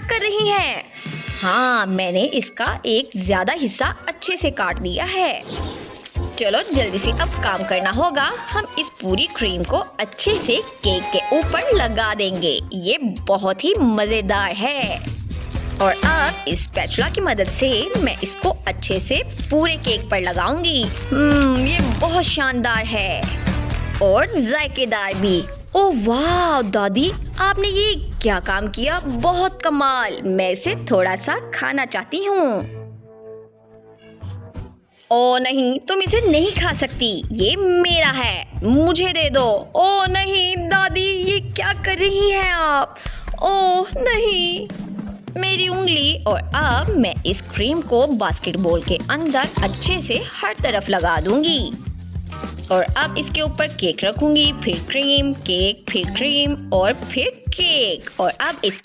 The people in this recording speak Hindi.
कर रही हैं? हाँ, मैंने इसका एक ज्यादा हिस्सा अच्छे से काट दिया है। चलो जल्दी से अब काम करना होगा। हम इस पूरी क्रीम को अच्छे से केक के ऊपर लगा देंगे। ये बहुत ही मजेदार है। और अब इस स्पैचुला की मदद से मैं इसको अच्छे से पूरे केक पर लगाऊंगी। ये बहुत शानदार है और जायकेदार भी। ओह वाह दादी, आपने ये क्या काम किया, बहुत कमाल। मैं इसे थोड़ा सा खाना चाहती हूँ। ओ नहीं, तुम इसे नहीं खा सकती, ये मेरा है, मुझे दे दो। ओ नहीं दादी, ये क्या कर रही हैं आप? ओह नहीं, मेरी उंगली। और अब मैं इस क्रीम को बास्केटबॉल के अंदर अच्छे से हर तरफ लगा दूंगी। और अब इसके ऊपर केक रखूंगी, फिर क्रीम, केक, फिर क्रीम और फिर केक। और अब इस